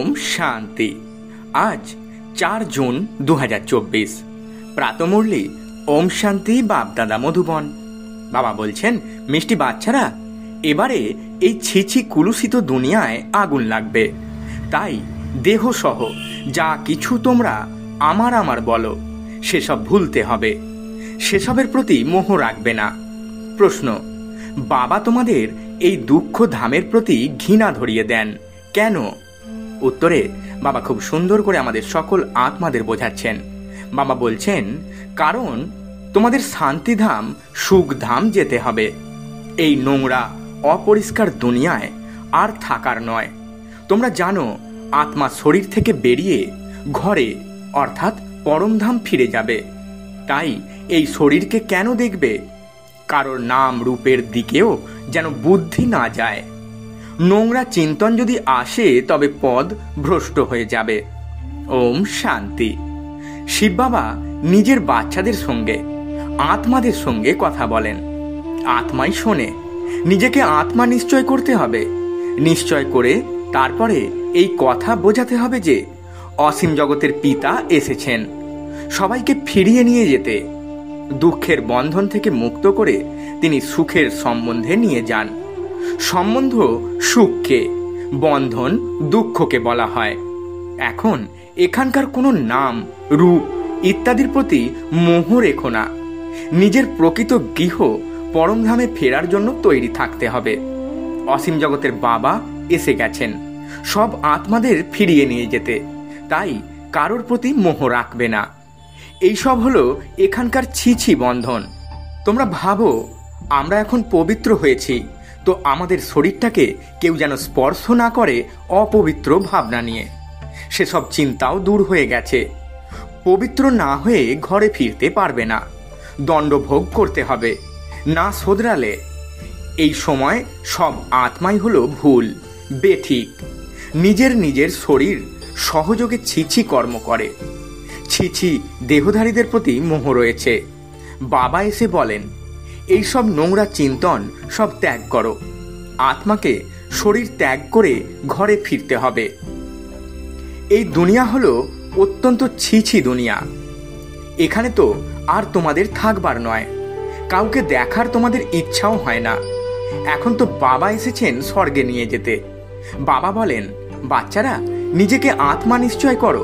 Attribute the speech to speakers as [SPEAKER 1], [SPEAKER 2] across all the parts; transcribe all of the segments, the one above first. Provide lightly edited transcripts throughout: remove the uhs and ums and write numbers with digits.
[SPEAKER 1] ওম শান্তি। আজ 4 জুন 2024। প্রাতমুরলি ওম শান্তি বাপদাদা মধুবন। বাবা বলছেন, মিষ্টি বাচ্চারা, এবারে এই ছিছি কুলুষিত দুনিয়ায় আগুন লাগবে। তাই দেহসহ যা কিছু তোমরা আমার বলো, সেসব ভুলতে হবে। সেসবের প্রতি মোহ রাখবে না। প্রশ্ন: বাবা তোমাদের এই দুঃখ ধামের প্রতি ঘৃণা ধরিয়ে দেন কেন? উত্তরে বাবা খুব সুন্দর করে আমাদের সকল আত্মাদের বোঝাচ্ছেন। বাবা বলছেন, কারণ তোমাদের শান্তিধাম সুখধাম যেতে হবে। এই নোংরা অপরিষ্কার দুনিয়ায় আর থাকার নয়। তোমরা জানো, আত্মা শরীর থেকে বেরিয়ে ঘরে অর্থাৎ পরমধাম ফিরে যাবে। তাই এই শরীরকে কেন দেখবে? কারোর নাম রূপের দিকেও যেন বুদ্ধি না যায়। নোংরা চিন্তন যদি আসে তবে পদ ভ্রষ্ট হয়ে যাবে। ওম শান্তি। শিব বাবা নিজের বাচ্চাদের সঙ্গে, আত্মাদের সঙ্গে কথা বলেন। আত্মাই শোনে। নিজেকে আত্মা নিশ্চয় করতে হবে। নিশ্চয় করে তারপরে এই কথা বোঝাতে হবে যে অসীম জগতের পিতা এসেছেন সবাইকে ফিরিয়ে নিয়ে যেতে। দুঃখের বন্ধন থেকে মুক্ত করে তিনি সুখের সম্বন্ধে নিয়ে যান। সম্বন্ধ সুখকে, বন্ধন দুঃখকে বলা হয়। এখন এখানকার কোনো নাম রূপ ইত্যাদির প্রতি মোহ রেখো না। নিজের প্রকৃত গৃহ পরমধামে ফেরার জন্য তৈরি থাকতে হবে। অসীম জগতের বাবা এসে গেছেন সব আত্মাদের ফিরিয়ে নিয়ে যেতে। তাই কারোর প্রতি মোহ রাখবে না। এইসব হলো এখানকার ছিছি বন্ধন। তোমরা ভাবো, আমরা এখন পবিত্র হয়েছি, তো আমাদের শরীরটাকে কেউ যেন স্পর্শ না করে অপবিত্র ভাবনা নিয়ে। সেসব চিন্তাও দূর হয়ে গেছে। পবিত্র না হয়ে ঘরে ফিরতে পারবে না। দণ্ডভোগ করতে হবে না শোধরালে। এই সময় সব আত্মাই হলো ভুল, বেঠিক। নিজের শরীর সহযোগে ছিছি কর্ম করে। ছিছি দেহধারীদের প্রতি মোহ রয়েছে। বাবা এসে বলেন, এইসব নোংরা চিন্তন সব ত্যাগ করো। আত্মাকে শরীর ত্যাগ করে ঘরে ফিরতে হবে। এই দুনিয়া হলো অত্যন্ত ছিছি দুনিয়া। এখানে তো আর তোমাদের থাকবার নয়। কাউকে দেখার তোমাদের ইচ্ছাও হয় না। এখন তো বাবা এসেছেন স্বর্গে নিয়ে যেতে। বাবা বলেন, বাচ্চারা, নিজেকে আত্মা নিশ্চয় করো।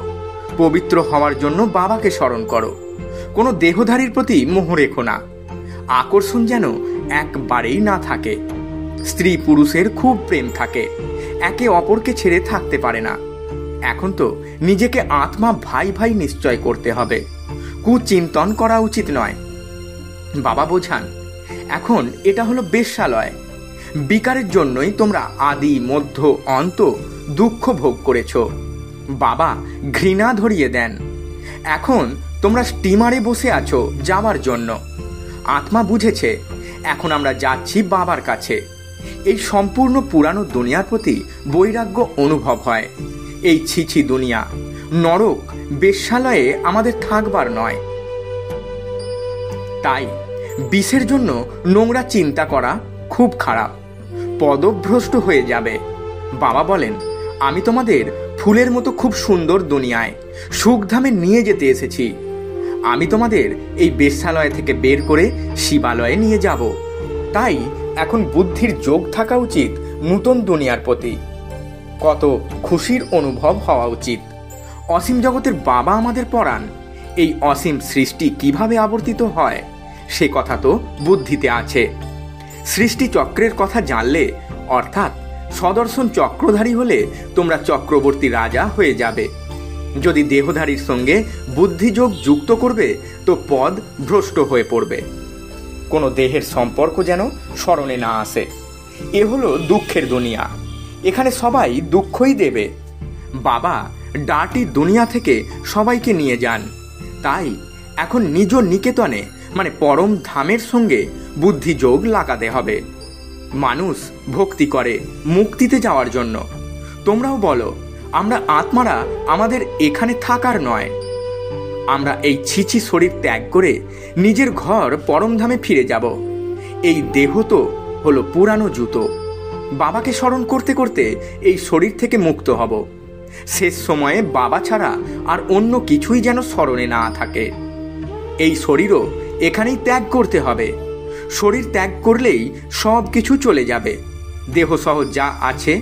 [SPEAKER 1] পবিত্র হওয়ার জন্য বাবাকে স্মরণ করো। কোনো দেহধারীর প্রতি মোহ রেখো না। আকর্ষণ যেন একবারেই না থাকে। স্ত্রী পুরুষের খুব প্রেম থাকে, একে অপরকে ছেড়ে থাকতে পারে না। এখন তো নিজেকে আত্মা ভাই নিশ্চয় করতে হবে। কুচিন্তন করা উচিত নয়। বাবা বোঝান, এখন এটা হলো বেশ্যালয়। বিকারের জন্যই তোমরা আদি মধ্য অন্ত দুঃখ ভোগ করেছ। বাবা ঘৃণা ধরিয়ে দেন। এখন তোমরা স্টিমারে বসে আছো যাওয়ার জন্য। আত্মা বুঝেছে এখন আমরা যাচ্ছি বাবার কাছে। এই সম্পূর্ণ পুরানো দুনিয়ার প্রতি বৈরাগ্য অনুভব হয়। এই ছিছি দুনিয়া নরক, বেশ্যালয়ে আমাদের থাকবার নয়। তাই বিষের জন্য নোংরা চিন্তা করা খুব খারাপ। পদভ্রষ্ট হয়ে যাবে। বাবা বলেন, আমি তোমাদের ফুলের মতো খুব সুন্দর দুনিয়ায় সুখধামে নিয়ে যেতে এসেছি। আমি তোমাদের এই বেশ্যালয় থেকে বের করে শিবালয়ে নিয়ে যাব। তাই এখন বুদ্ধির যোগ থাকা উচিত নূতন দুনিয়ার প্রতি। কত খুশির অনুভব হওয়া উচিত। অসীম জগতের বাবা আমাদের পড়ান এই অসীম সৃষ্টি কিভাবে আবর্তিত হয় সে কথা তো বুদ্ধিতে আছে। সৃষ্টি চক্রের কথা জানলে, অর্থাৎ সদর্শন চক্রধারী হলে তোমরা চক্রবর্তী রাজা হয়ে যাবে। যদি দেহধারীর সঙ্গে বুদ্ধিযোগ যুক্ত করবে তো পদ ভ্রষ্ট হয়ে পড়বে। কোনো দেহের সম্পর্ক যেন স্মরণে না আসে। এ হলো দুঃখের দুনিয়া। এখানে সবাই দুঃখই দেবে। বাবা ডার্টি দুনিয়া থেকে সবাইকে নিয়ে যান। তাই এখন নিজ নিকেতনে মানে পরম ধামের সঙ্গে বুদ্ধিযোগ লাগাতে হবে। মানুষ ভক্তি করে মুক্তিতে যাওয়ার জন্য। তোমরাও বলো, আমরা আত্মারা আমাদের এখানে থাকার নয়। আমরা এই ছিছি শরীর ত্যাগ করে নিজের ঘর পরমধামে ফিরে যাব। এই দেহ তো হলো পুরানো জুতো। বাবাকে স্মরণ করতে করতে এই শরীর থেকে মুক্ত হব। শেষ সময়ে বাবা ছাড়া আর অন্য কিছুই যেন স্মরণে না থাকে। এই শরীরও এখানেই ত্যাগ করতে হবে। শরীর ত্যাগ করলেই সব কিছু চলে যাবে। দেহসহ যা আছে,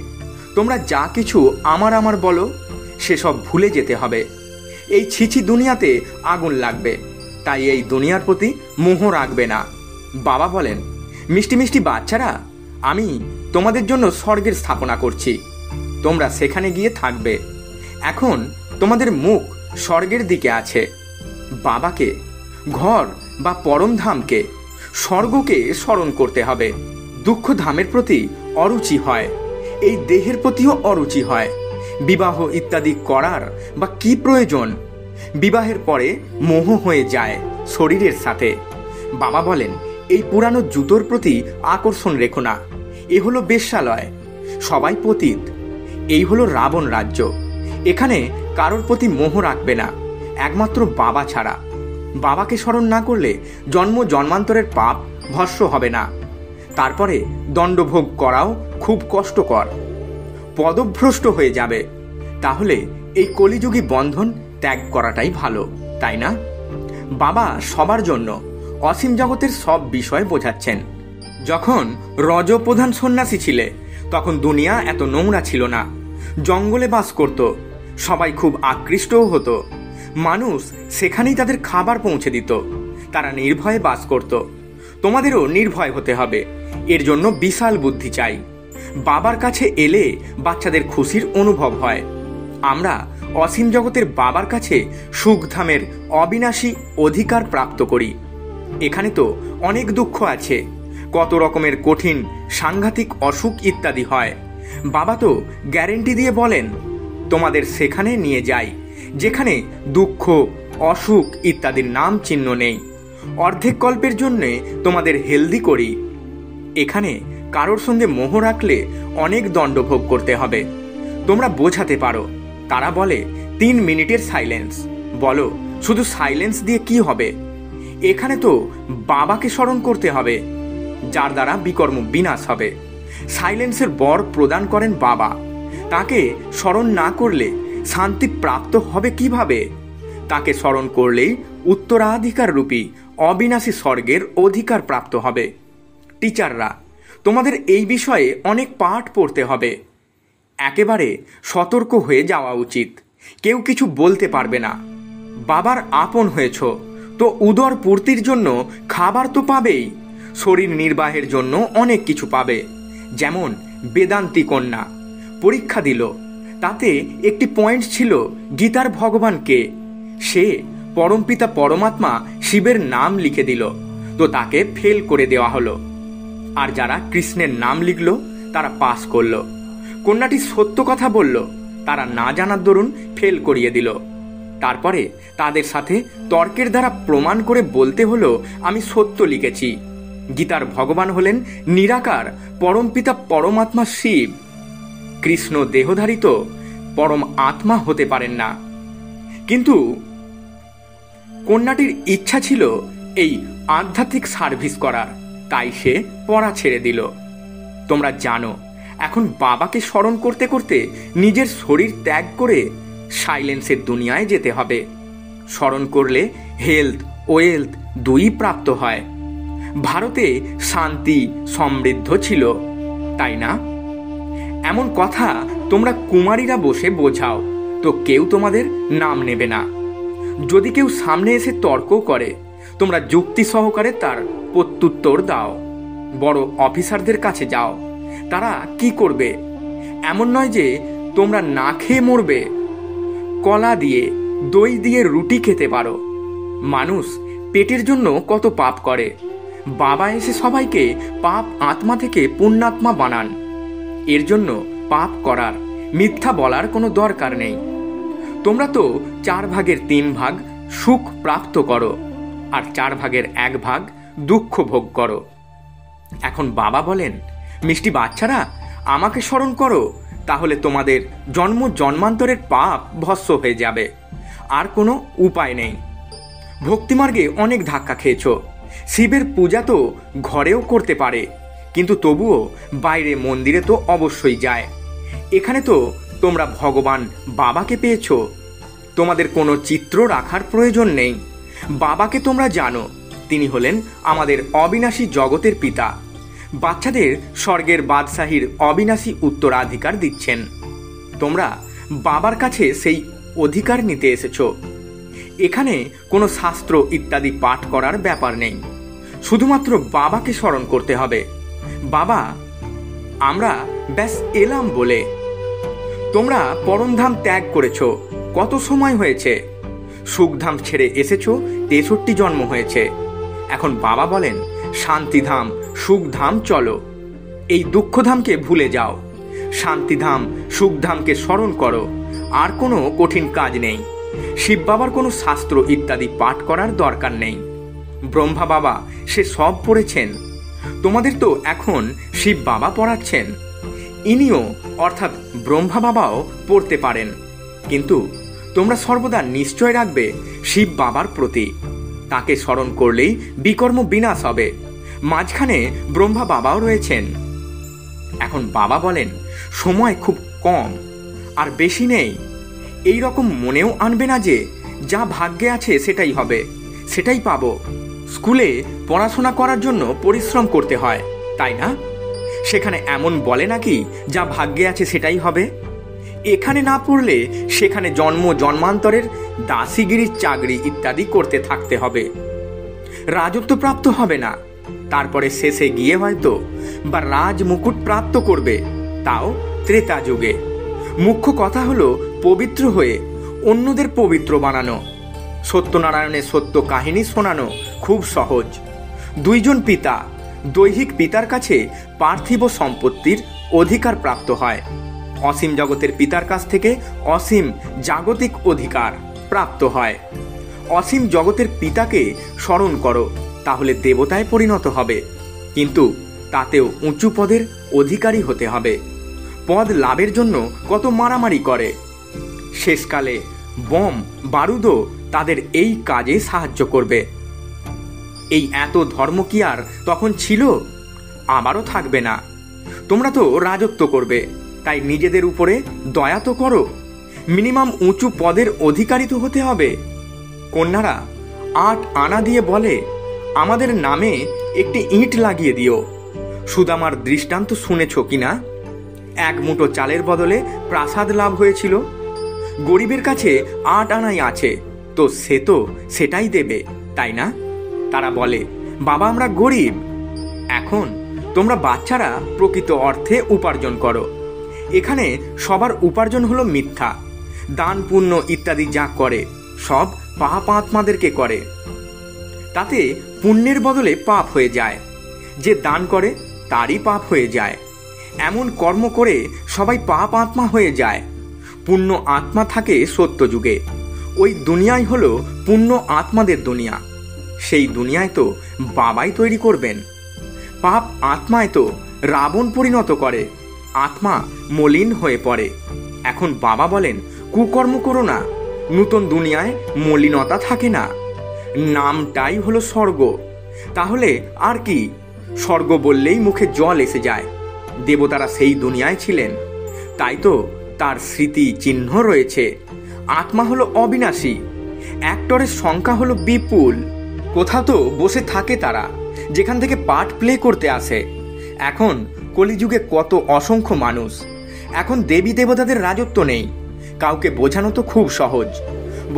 [SPEAKER 1] তোমরা যা কিছু আমার বলো, সেসব ভুলে যেতে হবে। এই ছিছি দুনিয়াতে আগুন লাগবে, তাই এই দুনিয়ার প্রতি মোহ রাখবে না। বাবা বলেন, মিষ্টি মিষ্টি বাচ্চারা, আমি তোমাদের জন্য স্বর্গের স্থাপনা করছি, তোমরা সেখানে গিয়ে থাকবে। এখন তোমাদের মুখ স্বর্গের দিকে আছে। বাবাকে, ঘর বা পরমধামকে, স্বর্গকে স্মরণ করতে হবে। দুঃখধামের প্রতি অরুচি হয়, এই দেহের প্রতিও অরুচি হয়। বিবাহ ইত্যাদি করার বা কি প্রয়োজন? বিবাহের পরে মোহ হয়ে যায় শরীরের সাথে। বাবা বলেন, এই পুরানো জুতোর প্রতি আকর্ষণ রেখো না। এ হলো বেশ্যালয়, সবাই পতিত। এই হলো রাবণ রাজ্য। এখানে কারোর প্রতি মোহ রাখবে না, একমাত্র বাবা ছাড়া। বাবাকে স্মরণ না করলে জন্ম জন্মান্তরের পাপ ভস্ম হবে না। তারপরে দণ্ডভোগ করাও খুব কষ্টকর, পদভ্রষ্ট হয়ে যাবে। তাহলে এই কলিযুগী বন্ধন ত্যাগ করাটাই ভালো, তাই না? বাবা সবার জন্য অসীম জগতের সব বিষয় বোঝাচ্ছেন। যখন রজপ্রধান সন্ন্যাসী ছিলে, তখন দুনিয়া এত নোংরা ছিল না। জঙ্গলে বাস করত, সবাই খুব আকৃষ্টও হতো। মানুষ সেখানেই তাদের খাবার পৌঁছে দিত। তারা নির্ভয়ে বাস করত। তোমাদেরও নির্ভয় হতে হবে। এর জন্য বিশাল বুদ্ধি চাই। বাবার কাছে এলে বাচ্চাদের খুশির অনুভব হয়। আমরা অসীম জগতের বাবার কাছে সুখধামের অবিনাশী অধিকার প্রাপ্ত করি। এখানে তো অনেক দুঃখ আছে, কত রকমের কঠিন সাংঘাতিক অসুখ ইত্যাদি হয়। বাবা তো গ্যারেন্টি দিয়ে বলেন, তোমাদের সেখানে নিয়ে যাই যেখানে দুঃখ, অসুখ ইত্যাদির নাম চিহ্ন নেই। অর্ধেক কল্পের জন্যে তোমাদের হেলদি করি। এখানে কারোর সঙ্গে মোহ রাখলে অনেক দণ্ড ভোগ করতে হবে। তোমরা বোঝাতে পারো। তারা বলে 3 মিনিটের সাইলেন্স। বলো, শুধু সাইলেন্স দিয়ে কি হবে? এখানে তো বাবাকে স্মরণ করতে হবে, যার দ্বারা বিকর্ম বিনাশ হবে। সাইলেন্সের বর প্রদান করেন বাবা। তাকে স্মরণ না করলে শান্তি প্রাপ্ত হবে কিভাবে? তাকে স্মরণ করলেই উত্তরাধিকার রূপী অবিনাশী স্বর্গের অধিকার প্রাপ্ত হবে। টিচাররা, তোমাদের এই বিষয়ে অনেক পাঠ পড়তে হবে। একেবারে সতর্ক হয়ে যাওয়া উচিত। কেউ কিছু বলতে পারবে না। বাবার আপন হয়েছ তো উদর পূর্তির জন্য খাবার তো পাবেই, শরীর নির্বাহের জন্য অনেক কিছু পাবে। যেমন বেদান্তি কন্যা পরীক্ষা দিল, তাতে একটি পয়েন্ট ছিল গীতার ভগবানকে। সে পরমপিতা পরমাত্মা শিবের নাম লিখে দিল, তো তাকে ফেল করে দেওয়া হলো। আর যারা কৃষ্ণের নাম লিখল তারা পাস করলো। কন্যাটি সত্য কথা বলল, তারা না জানার দরুন ফেল করিয়ে দিল। তারপরে তাদের সাথে তর্কের দ্বারা প্রমাণ করে বলতে হলো আমি সত্য লিখেছি। গীতার ভগবান হলেন নিরাকার পরমপিতা পরমাত্মা শিব। কৃষ্ণ দেহধারিত পরম আত্মা হতে পারেন না। কিন্তু কন্যাটির ইচ্ছা ছিল এই আধ্যাত্মিক সার্ভিস করার, তাই সে পড়া ছেড়ে দিল। তোমরা জানো, এখন বাবাকে স্মরণ করতে করতে নিজের শরীর ত্যাগ করে সাইলেন্সের দুনিয়ায় যেতে হবে। স্মরণ করলে হেলথ, ওয়েলথ দুই প্রাপ্ত হয়। ভারতে শান্তি সমৃদ্ধ ছিল, তাই না? এমন কথা তোমরা কুমারীরা বসে বোঝাও, তো কেউ তোমাদের নাম নেবে না। যদি কেউ সামনে এসে তর্ক করে, তোমরা যুক্তি সহকারে তার প্রত্যুত্তর দাও। বড় অফিসারদের কাছে যাও, তারা কি করবে? এমন নয় যে তোমরা না খেয়ে মরবে। কলা দিয়ে, দই দিয়ে রুটি খেতে পারো। মানুষ পেটের জন্য কত পাপ করে। বাবা এসে সবাইকে পাপ আত্মা থেকে পুণ্যাত্মা বানান। এর জন্য পাপ করার, মিথ্যা বলার কোনো দরকার নেই। তোমরা তো 4 ভাগের 3 ভাগ সুখ প্রাপ্ত করো, আর 4 ভাগের 1 ভাগ দুঃখ ভোগ করো। এখন বাবা বলেন, মিষ্টি বাচ্চারা, আমাকে স্মরণ করো, তাহলে তোমাদের জন্ম জন্মান্তরের পাপ ভস্ম হয়ে যাবে। আর কোনো উপায় নেই। ভক্তিমার্গে অনেক ধাক্কা খেয়েছ। শিবের পূজা তো ঘরেও করতে পারে, কিন্তু তবুও বাইরে মন্দিরে তো অবশ্যই যায়। এখানে তো তোমরা ভগবান বাবাকে পেয়েছ। তোমাদের কোনো চিত্র রাখার প্রয়োজন নেই। বাবাকে তোমরা জানো, তিনি হলেন আমাদের অবিনাশী জগতের পিতা। বাচ্চাদের স্বর্গের বাদশাহীর অবিনাশী উত্তরাধিকার দিচ্ছেন। তোমরা বাবার কাছে সেই অধিকার নিতে এসেছ। এখানে কোনো শাস্ত্র ইত্যাদি পাঠ করার ব্যাপার নেই, শুধুমাত্র বাবাকে স্মরণ করতে হবে। বাবা, আমরা ব্যাস এলাম বলে। তোমরা পরমধাম ত্যাগ করেছ, কত সময় হয়েছে। সুখধাম ছেড়ে এসেছ, 63 জন্ম হয়েছে। এখন বাবা বলেন, শান্তিধাম সুখধাম চলো। এই দুঃখধামকে ভুলে যাও, শান্তিধাম সুখধামকে স্মরণ করো। আর কোনো কঠিন কাজ নেই। শিব বাবার কোনো শাস্ত্র ইত্যাদি পাঠ করার দরকার নেই। ব্রহ্মা বাবা সে সব পড়েছেন। তোমাদের তো এখন শিব বাবা পড়াচ্ছেন। ইনিও অর্থাৎ ব্রহ্মা বাবাও পড়তে পারেন, কিন্তু তোমরা সর্বদা নিশ্চয় রাখবে শিব বাবার প্রতি। তাকে স্মরণ করলেই বিকর্ম বিনাশ হবে। মাঝখানে ব্রহ্মা বাবাও রয়েছেন। এখন বাবা বলেন, সময় খুব কম, আর বেশি নেই। এই রকম মনেও আনবে না যে যা ভাগ্যে আছে সেটাই হবে, সেটাই পাবো। স্কুলে পড়াশোনা করার জন্য পরিশ্রম করতে হয়, তাই না? সেখানে এমন বলে নাকি যা ভাগ্যে আছে সেটাই হবে? এখানে না পড়লে সেখানে জন্ম জন্মান্তরের দাসীগিরির চাকরি ইত্যাদি করতে থাকতে হবে। রাজত্ব প্রাপ্ত হবে না, তারপরে শেষে গিয়ে হয়তো বা রাজ মুকুট প্রাপ্ত করবে, তাও ত্রেতা যুগে। মুখ্য কথা হলো পবিত্র হয়ে অন্যদের পবিত্র বানানো। সত্যনারায়ণের সত্য কাহিনী শোনানো খুব সহজ। দুইজন পিতা, দৈহিক পিতার কাছে পার্থিব সম্পত্তির অধিকার প্রাপ্ত হয়। অসীম জগতের পিতার কাছ থেকে অসীম জাগতিক অধিকার প্রাপ্ত হয়। অসীম জগতের পিতাকে স্মরণ করো, তাহলে দেবতায় পরিণত হবে, কিন্তু তাতেও উঁচু পদের অধিকারী হতে হবে। পদ লাভের জন্য কত মারামারি করে। শেষকালে বম বারুদও তাদের এই কাজে সাহায্য করবে। এই এত ধর্ম কি আর তখন ছিল? আবারও থাকবে না। তোমরা তো রাজত্ব করবে, তাই নিজেদের উপরে দয়া তো করো। মিনিমাম উঁচু পদের অধিকারী তো হতে হবে। কন্যারা 8 আনা দিয়ে বলে, আমাদের নামে একটি ইঁট লাগিয়ে দিও। সুদামার দৃষ্টান্ত শুনেছ কিনা? 1 মুঠো চালের বদলে প্রাসাদ লাভ হয়েছিল। গরিবের কাছে 8 আনাই আছে, তো সে তো সেটাই দেবে, তাই না? তারা বলে, বাবা আমরা গরিব। এখন তোমরা বাচ্চারা প্রকৃত অর্থে উপার্জন করো। এখানে সবার উপার্জন হলো মিথ্যা। দান পুণ্য ইত্যাদি যা করে সব পাপ আত্মাদেরকে করে, তাতে পুণ্যের বদলে পাপ হয়ে যায়। যে দান করে তারই পাপ হয়ে যায়। এমন কর্ম করে সবাই পাপ আত্মা হয়ে যায়। পুণ্য আত্মা থাকে সত্য যুগে। ওই দুনিয়াই হলো পুণ্য আত্মাদের দুনিয়া। সেই দুনিয়ায় তো বাবাই তৈরি করবেন। পাপ আত্মায় তো রাবণ পরিণত করে, আত্মা মলিন হয়ে পড়ে। এখন বাবা বলেন, কুকর্ম করো না, নূতন দুনিয়ায় মলিনতা থাকে না। নামটাই হলো স্বর্গ। তাহলে আর কি? স্বর্গ বললেই মুখে জল এসে যায়। দেবতারা সেই দুনিয়ায় ছিলেন, তাই তো তার স্মৃতি চিহ্ন রয়েছে। আত্মা হলো অবিনাশী। অ্যাক্টরের সংখ্যা হলো বিপুল। কোথাও তো বসে থাকে তারা, যেখান থেকে পার্ট প্লে করতে আসে। এখন কলিযুগে কত অসংখ্য মানুষ। এখন দেবী দেবতাদের রাজত্ব নেই। কাউকে বোঝানো তো খুব সহজ।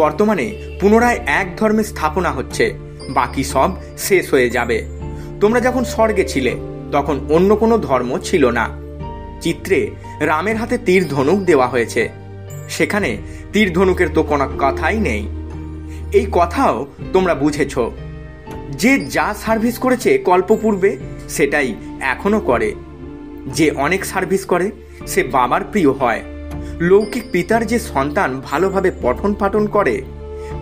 [SPEAKER 1] বর্তমানে পুনরায় এক ধর্মের স্থাপনা হচ্ছে, বাকি সব শেষ হয়ে যাবে। তোমরা যখন স্বর্গে ছিলে তখন অন্য কোনো ধর্ম ছিল না। চিত্রে রামের হাতে তীর ধনুক দেওয়া হয়েছে, সেখানে তীর ধনুকের তো কোনো কথাই নেই। এই কথাও তোমরা বুঝেছ। যে যা সার্ভিস করেছে কল্পপূর্বে সেটাই এখনো করে। যে অনেক সার্ভিস করে সে বাবার প্রিয় হয়। লৌকিক পিতার যে সন্তান ভালোভাবে পঠন পাঠন করে,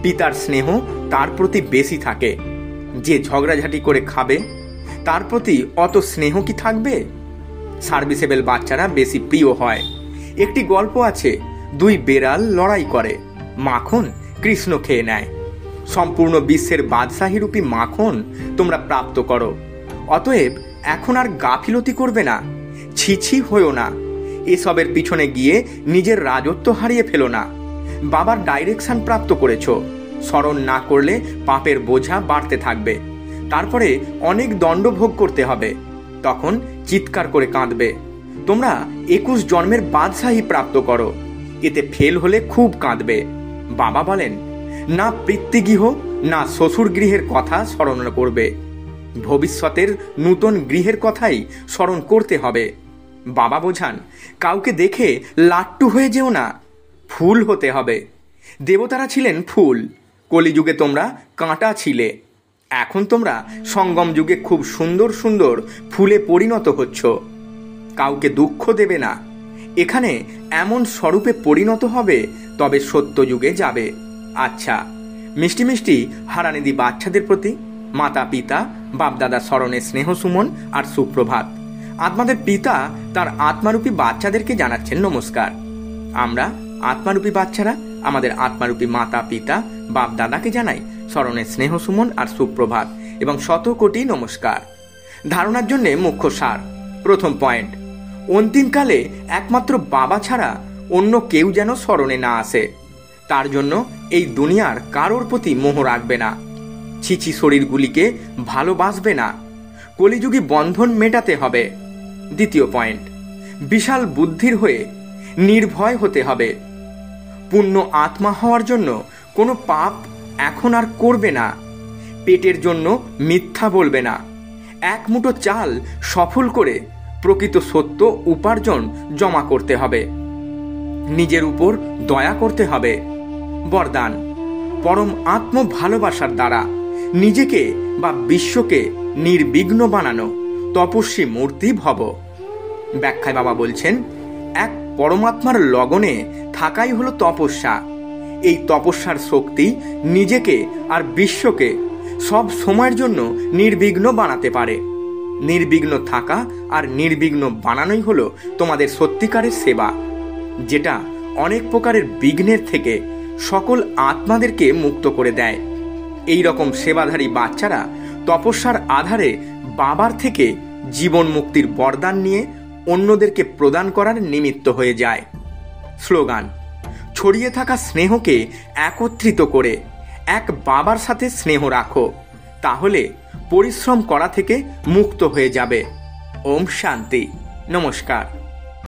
[SPEAKER 1] পিতার স্নেহ তার প্রতি বেশি থাকে। যে ঝগড়াঝাটি করে খাবে তার প্রতি অত স্নেহ কি থাকবে? সার্ভিসেবল বাচ্চারা বেশি প্রিয় হয়। একটি গল্প আছে, 2 বেড়াল লড়াই করে, মাখন কৃষ্ণ খেয়ে নেয়। সম্পূর্ণ বিশ্বের বাদশাহীরূপী মাখন তোমরা প্রাপ্ত করো। অতএব এখন আর গাফিলতি করবে না, ছিছি হয়েও না। এসবের পিছনে গিয়ে নিজের রাজত্ব হারিয়ে ফেলো না। বাবার ডাইরেকশন প্রাপ্ত করেছো, স্মরণ না করলে পাপের বোঝা বাড়তে থাকবে, তারপরে অনেক দণ্ড ভোগ করতে হবে, তখন চিৎকার করে কাঁদবে। তোমরা 21 জন্মের বাদশাহী প্রাপ্ত করো, এতে ফেল হলে খুব কাঁদবে। বাবা বলেন, না পিতৃগৃহ না শ্বশুর গৃহের কথা স্মরণ করবে, ভবিষ্যতের নূতন গৃহের কথাই স্মরণ করতে হবে। বাবা বোঝান, কাউকে দেখে লাট্টু হয়ে যেও না, ফুল হতে হবে। দেবতারা ছিলেন ফুল, কলিযুগে তোমরা কাঁটা ছিলে, এখন তোমরা সঙ্গম যুগে খুব সুন্দর সুন্দর ফুলে পরিণত হচ্ছ। কাউকে দুঃখ দেবে না, এখানে এমন স্বরূপে পরিণত হবে, তবে সত্য যুগে যাবে। আচ্ছা, মিষ্টি মিষ্টি হারানিধি বাচ্চাদের প্রতি মাতা পিতা বাপদাদা স্মরণে স্নেহ সুমন আর সুপ্রভাত। আত্মাদের পিতা তার আত্মারূপী বাচ্চাদেরকে জানাচ্ছেন নমস্কার। আমরা আত্মারূপী বাচ্চারা আমাদের আত্মারূপী মাতা পিতা বাপ দাদাকে জানাই স্মরণে স্নেহ সুমন আর সুপ্রভাত এবং শত কোটি নমস্কার। ধারণার জন্য মুখ্য সার। প্রথম পয়েন্ট, অন্তিমকালে একমাত্র বাবা ছাড়া অন্য কেউ যেন স্মরণে না আসে, তার জন্য এই দুনিয়ার কারোর প্রতি মোহ রাখবে না, ছিছি শরীরগুলিকে ভালোবাসবে না, কলিযুগী বন্ধন মেটাতে হবে। দ্বিতীয় পয়েন্ট, বিশাল বুদ্ধির হয়ে নির্ভয় হতে হবে। পূর্ণ আত্মা হওয়ার জন্য কোনো পাপ এখন আর করবে না, পেটের জন্য মিথ্যা বলবে না, এক মুঠো চাল সফল করে প্রকৃত সত্য উপার্জন জমা করতে হবে, নিজের উপর দয়া করতে হবে। বরদান, পরম আত্ম ভালোবাসার দ্বারা নিজেকে বা বিশ্বকে নির্বিঘ্ন বানানো, তপস্বী মূর্তি ভব। ব্যাখ্যায় বাবা বলছেন, এক পরমাত্মার লগনে থাকাই হলো তপস্যা। এই তপস্যার শক্তি নিজেকে আর বিশ্বকে সব সময়ের জন্য নির্বিঘ্ন বানাতে পারে। নির্বিঘ্ন থাকা আর নির্বিঘ্ন বানানোই হলো তোমাদের সত্যিকারের সেবা, যেটা অনেক প্রকারের বিঘ্নের থেকে সকল আত্মাদেরকে মুক্ত করে দেয়। এই রকম সেবাধারী বাচ্চারা তপস্যার আধারে বাবার থেকে জীবন মুক্তির বরদান নিয়ে অন্যদেরকে প্রদান করার নিমিত্ত হয়ে যায়। স্লোগান, ছড়িয়ে থাকা স্নেহকে একত্রিত করে এক বাবার সাথে স্নেহ রাখো, তাহলে পরিশ্রম করা থেকে মুক্ত হয়ে যাবে। ওম শান্তি। নমস্কার।